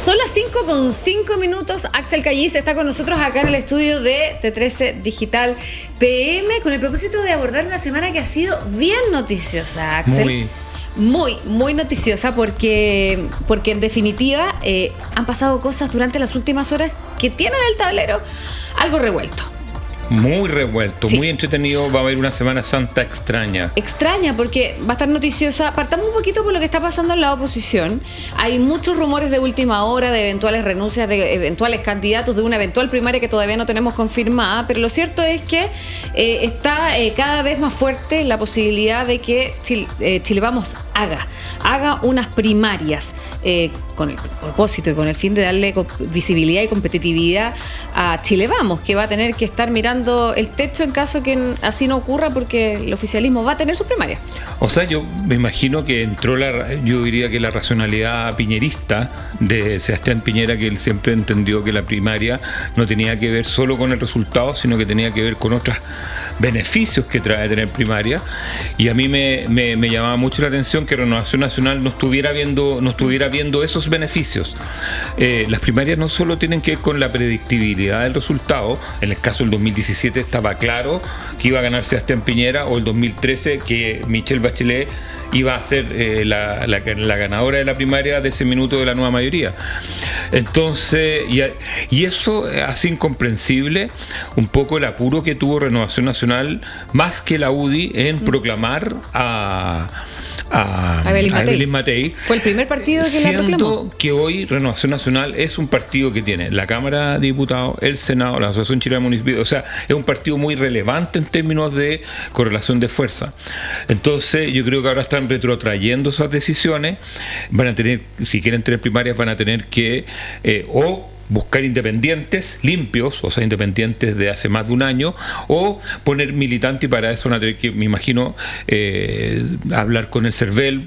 Son las 5:05. Axel Calliz está con nosotros acá en el estudio de T13 Digital PM con el propósito de abordar una semana que ha sido bien noticiosa, Axel. Muy noticiosa porque en definitiva han pasado cosas durante las últimas horas que tienen el tablero algo revuelto. Muy revuelto, sí. Muy entretenido. Va a haber una Semana Santa extraña. Extraña porque va a estar noticiosa. Partamos un poquito por lo que está pasando en la oposición. Hay muchos rumores de última hora de eventuales renuncias de eventuales candidatos, de una eventual primaria que todavía no tenemos confirmada, pero lo cierto es que está cada vez más fuerte la posibilidad de que Chile Vamos haga unas primarias con el propósito y con el fin de darle visibilidad y competitividad a Chile Vamos, que va a tener que estar mirando el techo en caso que así no ocurra, porque el oficialismo va a tener sus primarias. O sea, yo me imagino que entró yo diría que la racionalidad piñerista de Sebastián Piñera, que él siempre entendió que la primaria no tenía que ver solo con el resultado, sino que tenía que ver con otros beneficios que trae tener primaria. Y a mí me llamaba mucho la atención que Renovación Nacional no estuviera viendo esos beneficios. Las primarias no solo tienen que ver con la predictibilidad del resultado. En el caso del 2017 estaba claro que iba a ganar Sebastián Piñera, o el 2013 que Michelle Bachelet iba a ser la ganadora de la primaria de ese minuto de la nueva mayoría. Entonces, y eso hace incomprensible un poco el apuro que tuvo Renovación Nacional, más que la UDI, en proclamar a Evelyn Matei. Fue el primer partido que la proclamó. Siendo que hoy Renovación Nacional es un partido que tiene la Cámara de Diputados, el Senado, la Asociación Chilena de Municipios, o sea, es un partido muy relevante en términos de correlación de fuerza. Entonces, yo creo que ahora están retrotrayendo esas decisiones. Van a tener, si quieren tener primarias, van a tener que o buscar independientes limpios, o sea, independientes de hace más de un año, o poner militantes, y para eso van a tener que, me imagino, hablar con el CERVEL,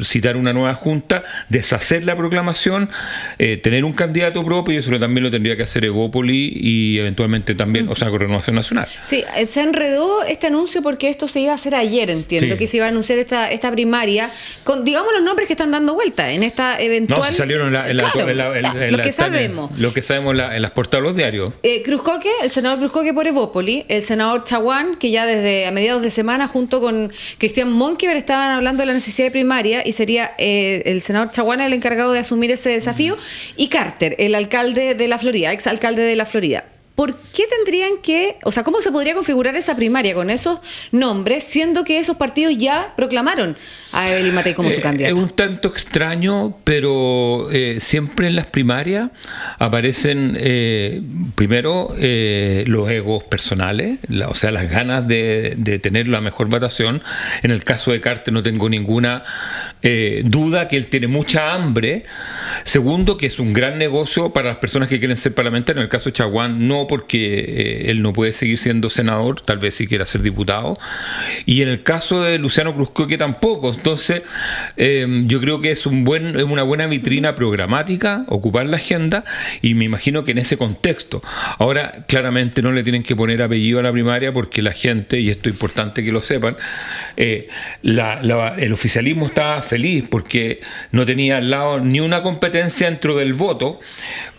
citar una nueva junta, deshacer la proclamación, tener un candidato propio, y eso también lo tendría que hacer Evópoli y eventualmente también, o sea, con Renovación Nacional. Sí, se enredó este anuncio porque esto se iba a hacer ayer, entiendo, sí, que se iba a anunciar esta primaria, con, digamos, los nombres que están dando vuelta en esta eventual... No, se salieron lo que sabemos. Lo que sabemos en las portadas de los diarios. Cruzcoque, el senador Cruzcoque por Evópoli, el senador Chaguán, que ya desde a mediados de semana junto con Cristian Monkever estaban hablando de la necesidad de primaria, y sería el senador Chaguán el encargado de asumir ese desafío, y Carter, el alcalde de la Florida, exalcalde de la Florida. ¿Por qué tendrían que, o sea, cómo se podría configurar esa primaria con esos nombres, siendo que esos partidos ya proclamaron a Evelyn Matei como su candidata? Es un tanto extraño, pero siempre en las primarias aparecen primero los egos personales, o sea, las ganas de tener la mejor votación. En el caso de Carter no tengo ninguna duda que él tiene mucha hambre. Segundo, que es un gran negocio para las personas que quieren ser parlamentarios. En el caso de Chaguán no, porque él no puede seguir siendo senador, tal vez sí quiera ser diputado. Y en el caso de Luciano Cruzcoque tampoco. Entonces, yo creo que es una buena vitrina programática, ocupar la agenda, y me imagino que en ese contexto. Ahora, claramente no le tienen que poner apellido a la primaria, porque la gente, y esto es importante que lo sepan, el oficialismo estaba feliz porque no tenía al lado ni una competencia dentro del voto,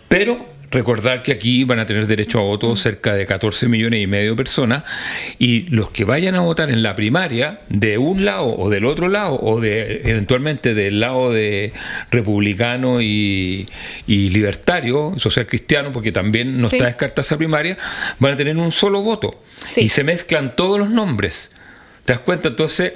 pero recordar que aquí van a tener derecho a voto cerca de 14,5 millones de personas, y los que vayan a votar en la primaria de un lado o del otro lado, o eventualmente del lado de republicano y libertario, social cristiano, porque también no está descartada esa primaria, van a tener un solo voto, y se mezclan todos los nombres. ¿Te das cuenta? Entonces,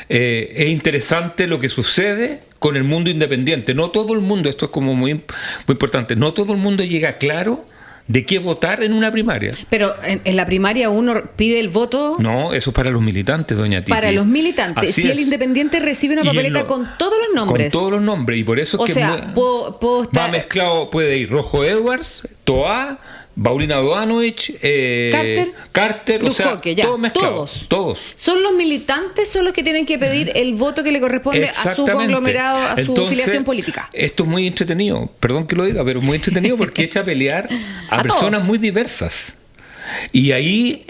es interesante lo que sucede con el mundo independiente. No todo el mundo, esto es como muy importante, no todo el mundo llega claro de qué votar en una primaria. Pero en la primaria uno pide el voto... No, eso es para los militantes, doña Titi. Para los militantes. Así si es. El independiente recibe una papeleta con todos los nombres. Con todos los nombres, y por eso es puedo estar... va mezclado, puede ir Rojo Edwards, Toá, Paulina Doanovich, Carter, Cruzcoque, o sea, todo mezclado, todos. Son los militantes, son los que tienen que pedir el voto que le corresponde a su conglomerado, a su filiación política. Esto es muy entretenido, perdón que lo diga, pero muy entretenido porque echa a pelear a personas muy diversas. Y ahí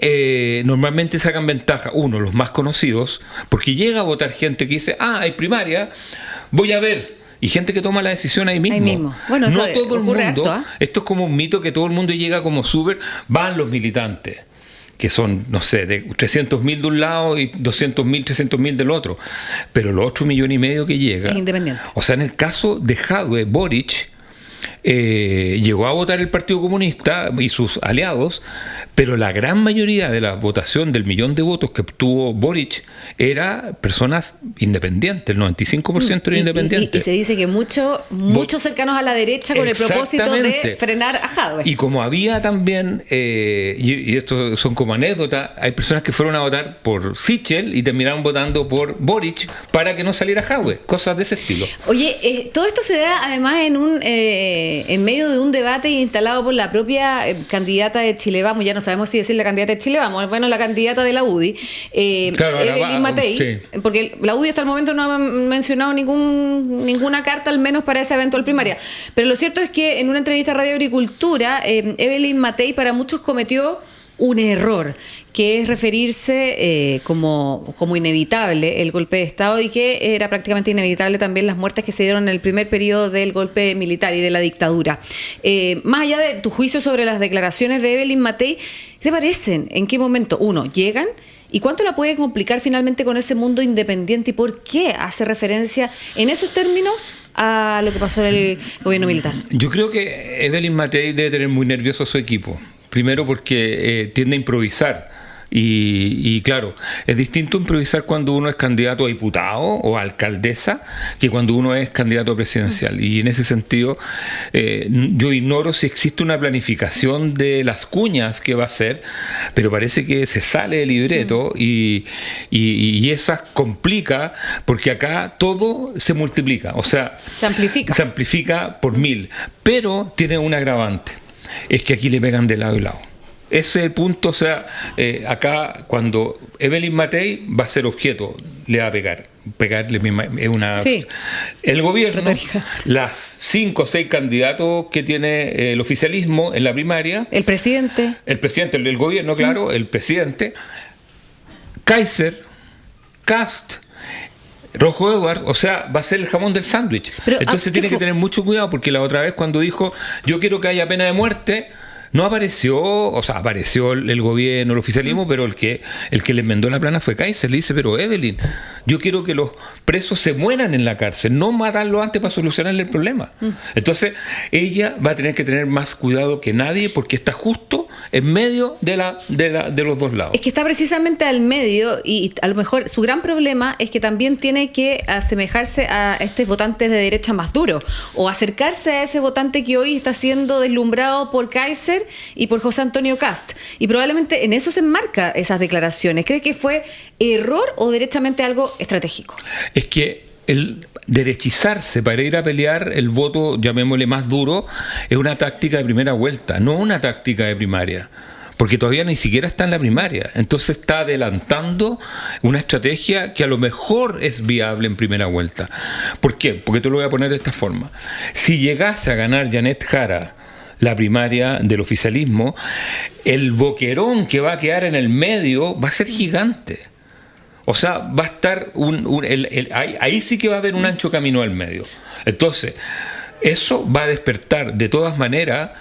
normalmente sacan ventaja, los más conocidos, porque llega a votar gente que dice, hay primaria, voy a ver. y gente que toma la decisión ahí mismo. Ahí mismo. Bueno, eso no todo el mundo. Harto, ¿eh? Esto es como un mito que todo el mundo llega como súper. Van los militantes, que son, no sé, de 300.000 de un lado y 200.000, 300.000 del otro. Pero los otros 1,5 millones que llega. Es independiente. O sea, en el caso de Jadwe, Boric llegó a votar el Partido Comunista y sus aliados, pero la gran mayoría de la votación del 1 millón de votos que obtuvo Boric era personas independientes, el 95% era independiente. Y se dice que muchos cercanos a la derecha con el propósito de frenar a Jadwe. Y como había también, y esto son como anécdotas, hay personas que fueron a votar por Sichel y terminaron votando por Boric para que no saliera Jadwe, cosas de ese estilo. Oye, todo esto se da además en medio de un debate instalado por la propia candidata de Chile Vamos, ya no sabemos si decir la candidata de Chile Vamos, bueno, la candidata de la UDI, claro, Evelyn Matei, sí. porque la UDI hasta el momento no ha mencionado ninguna carta, al menos para esa eventual primaria. Pero lo cierto es que en una entrevista a Radio Agricultura, Evelyn Matei para muchos cometió un error, que es referirse como inevitable el golpe de Estado y que era prácticamente inevitable también las muertes que se dieron en el primer periodo del golpe militar y de la dictadura. Más allá de tu juicio sobre las declaraciones de Evelyn Matei, ¿qué te parecen? ¿En qué momento, uno, llegan? ¿Y cuánto la puede complicar finalmente con ese mundo independiente? ¿Y por qué hace referencia en esos términos a lo que pasó en el gobierno militar? Yo creo que Evelyn Matei debe tener muy nervioso a su equipo. Primero porque tiende a improvisar. Y claro, es distinto improvisar cuando uno es candidato a diputado o a alcaldesa que cuando uno es candidato presidencial. Y en ese sentido, yo ignoro si existe una planificación de las cuñas que va a hacer, pero parece que se sale del libreto y esa complica, porque acá todo se multiplica, o sea, se amplifica por 1000, pero tiene un agravante, es que aquí le pegan de lado y lado. Ese es el punto, o sea, acá cuando Evelyn Matei va a ser objeto, le va a pegarle es una... Sí. El gobierno, las 5 o 6 candidatos que tiene el oficialismo en la primaria... El presidente, el gobierno, claro, el presidente, Kaiser, Kast, Rojo Edwards, o sea, va a ser el jamón del sándwich. Entonces tiene que tener mucho cuidado, porque la otra vez cuando dijo, yo quiero que haya pena de muerte... No apareció, o sea, apareció el gobierno, el oficialismo, pero el que le enmendó la plana fue Kaiser. Le dice, pero Evelyn, yo quiero que los presos se mueran en la cárcel, no matarlo antes para solucionarle el problema. Entonces, ella va a tener que tener más cuidado que nadie porque está justo en medio de los dos lados. Es que está precisamente al medio y a lo mejor su gran problema es que también tiene que asemejarse a estos votantes de derecha más duros o acercarse a ese votante que hoy está siendo deslumbrado por Kaiser y por José Antonio Kast. Y probablemente en eso se enmarca esas declaraciones. ¿Cree que fue error o directamente algo estratégico? Es que el derechizarse para ir a pelear el voto, llamémosle más duro, es una táctica de primera vuelta, no una táctica de primaria. Porque todavía ni siquiera está en la primaria. Entonces está adelantando una estrategia que a lo mejor es viable en primera vuelta. ¿Por qué? Porque te lo voy a poner de esta forma. Si llegase a ganar Janet Jara la primaria del oficialismo, el boquerón que va a quedar en el medio va a ser gigante. O sea, va a estar ahí sí que va a haber un ancho camino al medio. Entonces, eso va a despertar de todas maneras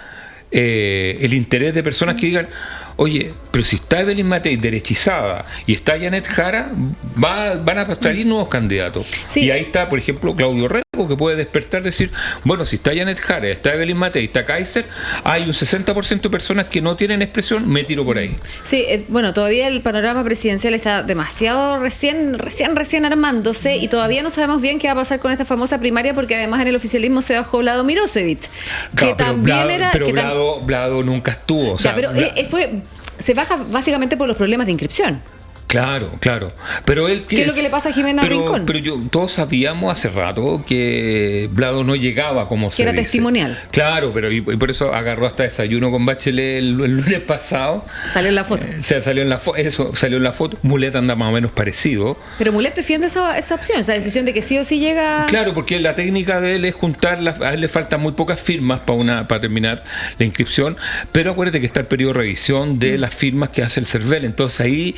el interés de personas que digan, oye, pero si está Evelyn Matei derechizada y está Janet Jara, van a salir nuevos candidatos. Sí. Y ahí está, por ejemplo, Claudio Rego, que puede despertar, decir, bueno, si está Janet Jara, está Evelyn Matei, está Kaiser, hay un 60% de personas que no tienen expresión, me tiro por ahí. Sí, bueno, todavía el panorama presidencial está demasiado recién armándose y todavía no sabemos bien qué va a pasar con esta famosa primaria, porque además en el oficialismo se bajó Vlado Mirosevic, claro, que también Vlado nunca estuvo. O sea, pero se baja básicamente por los problemas de inscripción. Claro. Pero él ¿qué es lo que le pasa a Jimena Rincón? Pero todos sabíamos hace rato que Vlado no llegaba como se dice. Que era testimonial. Claro, pero y por eso agarró hasta desayuno con Bachelet el lunes pasado. Salió en la foto. Salió en la foto. Mulet anda más o menos parecido. Pero Mulet defiende esa opción, esa decisión de que sí o sí llega. Claro, porque la técnica de él es juntar, a él le faltan muy pocas firmas para terminar la inscripción, pero acuérdate que está el periodo de revisión de las firmas que hace el CERVEL. Entonces ahí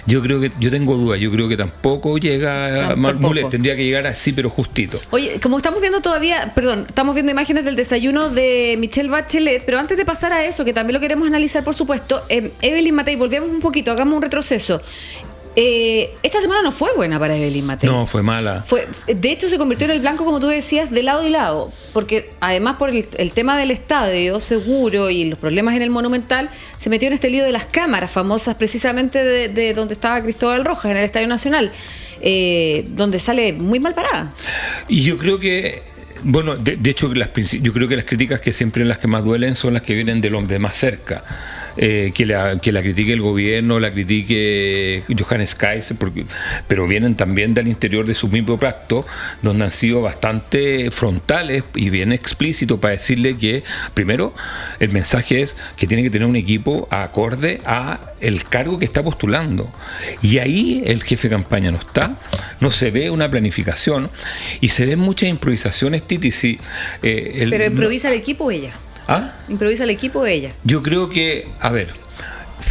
yo yo tengo dudas, yo creo que tampoco llega a Marmoulet, tendría que llegar así, pero justito. Oye, como estamos viendo estamos viendo imágenes del desayuno de Michelle Bachelet, pero antes de pasar a eso, que también lo queremos analizar, por supuesto, Evelyn Matei, volvemos un poquito, hagamos un retroceso. Esta semana no fue buena para Evelyn Matei. No, fue mala. De hecho, se convirtió en el blanco, como tú decías, de lado y lado. Porque además por el tema del estadio seguro y los problemas en el Monumental, se metió en este lío de las cámaras famosas, precisamente de donde estaba Cristóbal Rojas, en el Estadio Nacional, donde sale muy mal parada. Y yo creo que... Bueno, de hecho, yo creo que las críticas que siempre las que más duelen son las que vienen de los de más cerca. Que la critique el gobierno, la critique Johannes Kaiser, pero vienen también del interior de su mismo pacto, donde han sido bastante frontales y bien explícitos para decirle que, primero, el mensaje es que tiene que tener un equipo acorde a el cargo que está postulando. Y ahí el jefe de campaña no está, no se ve una planificación y se ven muchas improvisaciones, Titi. ¿Pero improvisa el equipo o ella? ¿Ah? ¿Improvisa el equipo o ella? Yo creo que, a ver,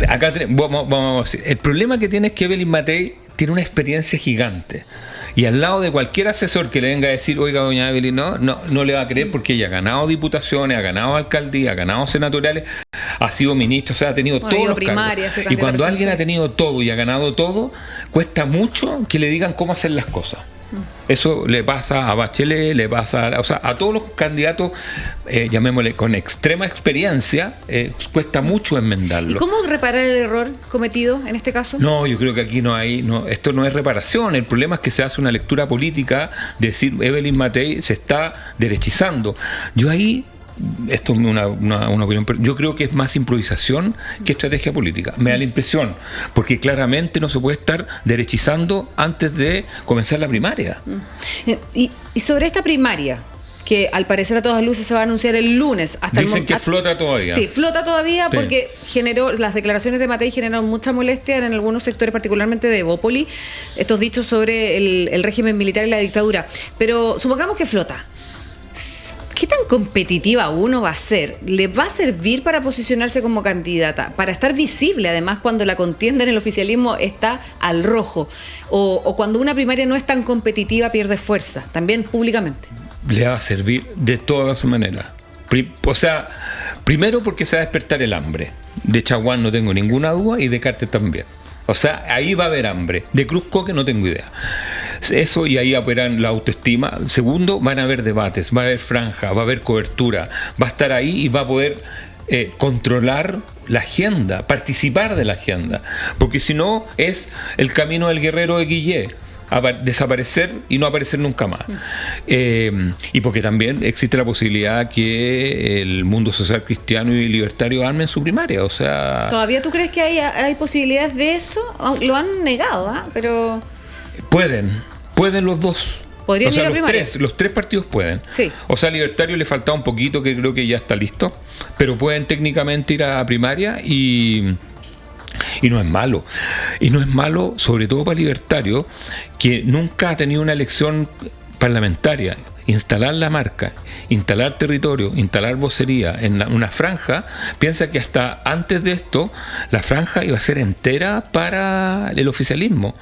acá vamos a decir, el problema que tiene es que Evelyn Matei tiene una experiencia gigante. Y al lado de cualquier asesor que le venga a decir, oiga, doña Evelyn, no le va a creer, porque ella ha ganado diputaciones, ha ganado alcaldías, ha ganado senatoriales, ha sido ministra, o sea, ha tenido todos los cargos. Y cuando alguien ha tenido todo y ha ganado todo, cuesta mucho que le digan cómo hacer las cosas. Eso le pasa a Bachelet, le pasa a todos los candidatos, llamémosle con extrema experiencia, cuesta mucho enmendarlo. ¿Y cómo reparar el error cometido en este caso? No, yo creo que aquí esto no es reparación. El problema es que se hace una lectura política, decir Evelyn Matei se está derechizando. Yo ahí, esto es una opinión, pero yo creo que es más improvisación que estrategia política. Me da la impresión, porque claramente no se puede estar derechizando antes de comenzar la primaria. Y sobre esta primaria, que al parecer a todas luces se va a anunciar el lunes. Dicen que flota todavía. Sí, flota todavía porque las declaraciones de Matei generaron mucha molestia en algunos sectores, particularmente de Evópoli, estos dichos sobre el régimen militar y la dictadura. Pero supongamos que flota. ¿Qué tan competitiva uno va a ser? ¿Le va a servir para posicionarse como candidata? Para estar visible, además, cuando la contienda en el oficialismo está al rojo. O cuando una primaria no es tan competitiva, pierde fuerza, también públicamente. Le va a servir de todas maneras. Primero porque se va a despertar el hambre. De Chaguán no tengo ninguna duda y de Carter también. O sea, ahí va a haber hambre. De Cruz Coque no tengo idea. Eso, y ahí operan la autoestima. Segundo, van a haber debates, va a haber franja, va a haber cobertura, va a estar ahí y va a poder controlar la agenda, participar de la agenda, porque si no es el camino del guerrero de Guillé, desaparecer y no aparecer nunca más. Y porque también existe la posibilidad que el mundo social cristiano y libertario armen su primaria. O sea, ¿todavía tú crees que hay posibilidades de eso? Lo han negado, pero pueden los dos. ¿Podrían ir a primaria? Los tres partidos pueden. Sí. O sea, Libertario le faltaba un poquito, que creo que ya está listo, pero pueden técnicamente ir a primaria y no es malo. Y no es malo, sobre todo para Libertario, que nunca ha tenido una elección parlamentaria. Instalar la marca, instalar territorio, instalar vocería en una franja. Piensa que hasta antes de esto la franja iba a ser entera para el oficialismo,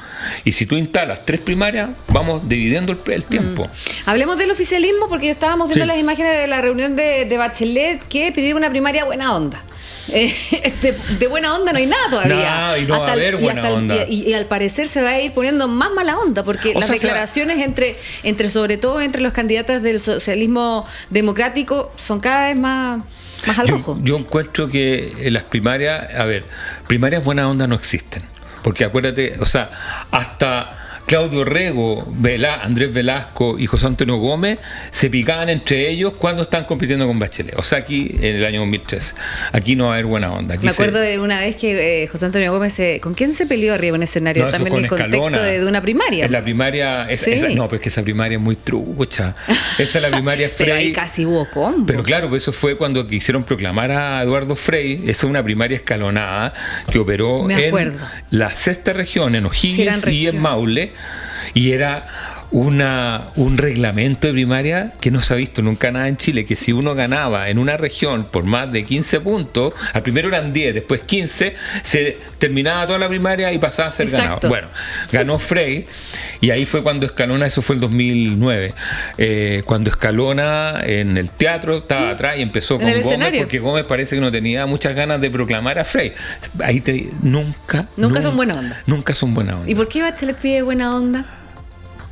y si tú instalas 3 primarias vamos dividiendo el tiempo. Hablemos del oficialismo, porque estábamos viendo las imágenes de la reunión de Bachelet, que pidió una primaria buena onda. De buena onda no hay nada todavía. No, y no va a haber buena onda. Y al parecer se va a ir poniendo más mala onda, porque las declaraciones entre sobre todo entre los candidatos del socialismo democrático son cada vez más al rojo. Yo encuentro que las primarias buena onda no existen, porque acuérdate, hasta Claudio Rego, Andrés Velasco y José Antonio Gómez se picaban entre ellos cuando estaban compitiendo con Bachelet. O sea, aquí en el año 2013, aquí no va a haber buena onda. Aquí me acuerdo de una vez que José Antonio Gómez ¿con quién se peleó arriba en el escenario? También en el contexto de una primaria. En la primaria, pero es que esa primaria es muy trucha. Esa es la primaria Frey. Pero ahí casi hubo combo. Pero claro, pues eso fue cuando quisieron proclamar a Eduardo Frei. Esa es una primaria escalonada que operó en la 6ª región, en O'Higgins y en Maule. Y era un reglamento de primaria que no se ha visto nunca nada en Chile, que si uno ganaba en una región por más de 15 puntos, al primero eran 10, después 15, se terminaba toda la primaria y pasaba a ser ganado. Bueno, ganó Frey, y ahí fue cuando Escalona, eso fue el 2009, cuando Escalona en el teatro estaba atrás y empezó con Gómez, escenario. Porque Gómez parece que no tenía muchas ganas de proclamar a Frey. Ahí nunca son buena onda. Nunca son buena onda. ¿Y por qué Bachelet pide buena onda?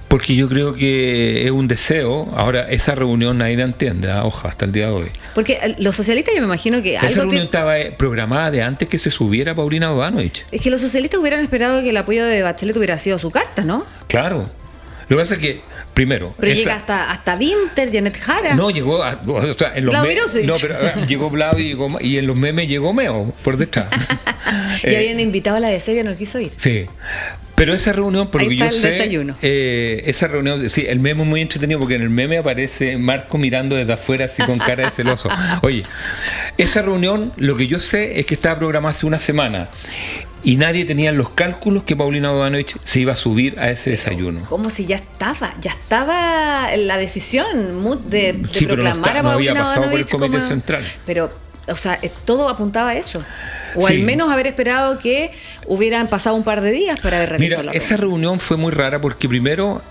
Porque yo creo que es un deseo. Ahora, esa reunión nadie la entiende, ojalá, hasta el día de hoy. Porque los socialistas, yo me imagino que esa reunión estaba programada de antes que se subiera Paulina Bodanovich. Es que los socialistas hubieran esperado que el apoyo de Bachelet hubiera sido su carta, ¿no? Claro. Lo que pasa es que, primero... Pero llega hasta Winter, Janet Jara. No, llegó... o sea, en los no, pero llegó Blau y en los memes llegó Meo, por detrás. Y habían invitado a la de Sevilla, no quiso ir. Sí. Pero esa reunión, por lo que yo sé... desayuno. Esa reunión... Sí, el meme es muy entretenido porque en el meme aparece Marco mirando desde afuera así con cara de celoso. Oye, esa reunión, lo que yo sé es que estaba programada hace una semana. Y nadie tenía los cálculos que Paulina Bodanovich se iba a subir a ese desayuno. ¿Cómo si ya estaba la decisión de sí, proclamar pero no había pasado por el comité como, central. Pero, o sea, todo apuntaba a eso. O sí. Al menos haber esperado que hubieran pasado un par de días para haber realizado la reunión. Esa reunión fue muy rara porque primero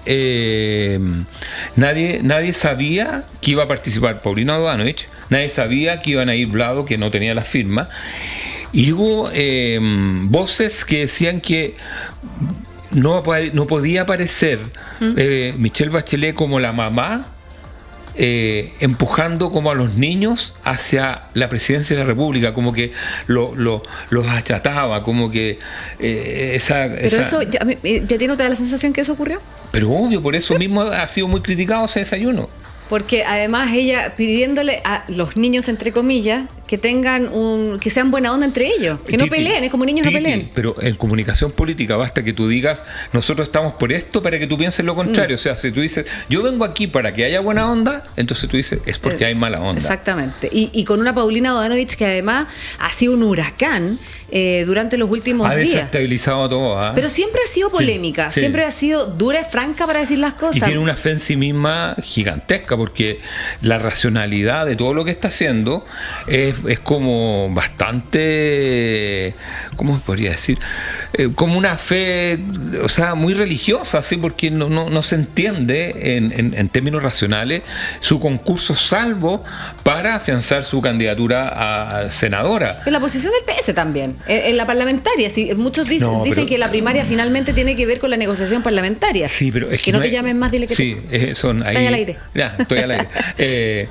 nadie sabía que iba a participar Paulina Bodanovich, nadie sabía que iban a ir Vlado, que no tenía la firma. Y hubo voces que decían que no podía aparecer Michelle Bachelet como la mamá empujando como a los niños hacia la presidencia de la República, como que los achataba, como que Pero eso, ¿ya ti no te da la sensación que eso ocurrió? Pero obvio, por eso mismo ha sido muy criticado ese desayuno. Porque además ella pidiéndole a los niños, entre comillas, que que sean buena onda entre ellos, que no peleen, es como niños no peleen. Pero en comunicación política basta que tú digas, nosotros estamos por esto, para que tú pienses lo contrario. O sea, si tú dices, yo vengo aquí para que haya buena onda, entonces tú dices, es porque hay mala onda. Exactamente. Y con una Paulina Bodanovich que además ha sido un huracán durante los últimos días. Ha desestabilizado todo. Pero siempre ha sido polémica, sí. Siempre ha sido dura y franca para decir las cosas. Y tiene una fe en sí misma gigantesca, porque la racionalidad de todo lo que está haciendo es como bastante, ¿cómo se podría decir? Como una fe, o sea, muy religiosa, ¿sí? Porque no se entiende en términos racionales su concurso, salvo para afianzar su candidatura a senadora. En la posición del PS también, en la parlamentaria. Sí, muchos dicen que la primaria finalmente tiene que ver con la negociación parlamentaria. Sí, pero es que no te llames más, dile que sí, son ahí. Estoy al aire. Ya, estoy al aire.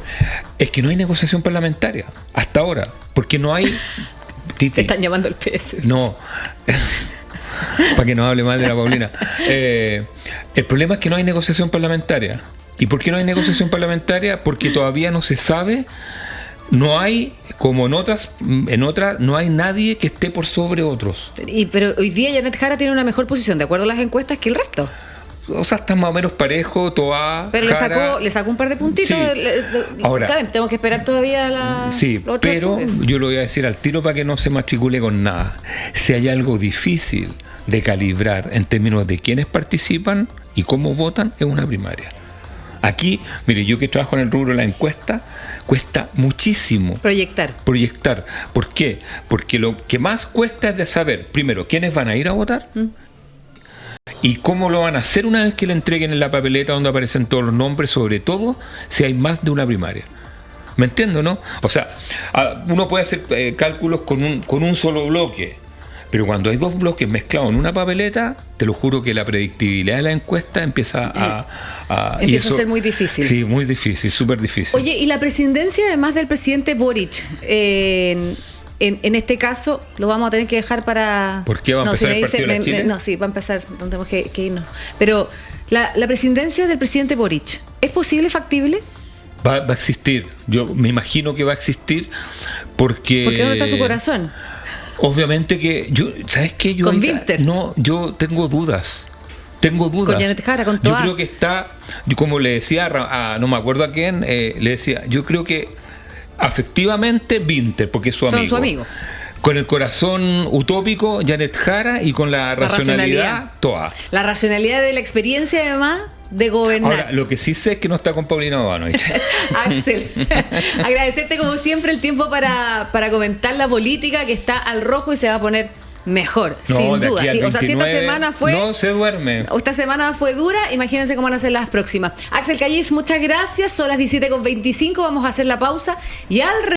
Es que no hay negociación parlamentaria hasta ahora, porque no hay. Titi, te están llamando el PS. No. Para que no hable mal de la Paulina. El problema es que no hay negociación parlamentaria. ¿Y por qué no hay negociación parlamentaria? Porque todavía no se sabe. No hay, como en otras, no hay nadie que esté por sobre otros. Pero hoy día Janet Jara tiene una mejor posición, de acuerdo a las encuestas, que el resto. O sea, está más o menos parejo, Toa. Pero le sacó un par de puntitos. Sí. Ahora, tenemos que esperar todavía la. Sí, pero yo lo voy a decir al tiro para que no se matricule con nada. Si hay algo difícil de calibrar en términos de quiénes participan y cómo votan, es una primaria. Aquí, mire, yo que trabajo en el rubro de la encuesta, cuesta muchísimo proyectar. ¿Por qué? Porque lo que más cuesta es de saber, primero, quiénes van a ir a votar y cómo lo van a hacer una vez que le entreguen en la papeleta donde aparecen todos los nombres, sobre todo si hay más de una primaria. ¿Me entiendo, no? O sea, uno puede hacer cálculos con un solo bloque, pero cuando hay dos bloques mezclados en una papeleta, te lo juro que la predictibilidad de la encuesta empieza a ser muy difícil. Sí, muy difícil, súper difícil. Oye, y la presidencia, además del presidente Boric, en este caso lo vamos a tener que dejar para... ¿Por qué va a empezar el partido de Chile? No, sí, va a empezar, no tenemos que irnos. Pero la presidencia del presidente Boric, ¿es posible, factible? Va a existir, yo me imagino que va a existir porque... ¿Porque dónde está su corazón? Obviamente que yo, ¿sabes qué? Con Winter. No, yo tengo dudas. Con Janet Jara, con Toa. Yo creo que está, como le decía no me acuerdo a quién, le decía, yo creo que afectivamente Winter, porque es su amigo. Son su amigo. Con el corazón utópico, Janet Jara, y con la racionalidad, Toa. La racionalidad de la experiencia, además, de gobernar. Ahora, lo que sí sé es que no está con Paulina Bodanovich. Axel, agradecerte como siempre el tiempo para comentar la política que está al rojo y se va a poner mejor, sin duda. Sí, o sea, si esta semana fue... No se duerme. Esta semana fue dura, imagínense cómo van a ser las próximas. Axel Callis, muchas gracias. Son las 17:25, vamos a hacer la pausa y al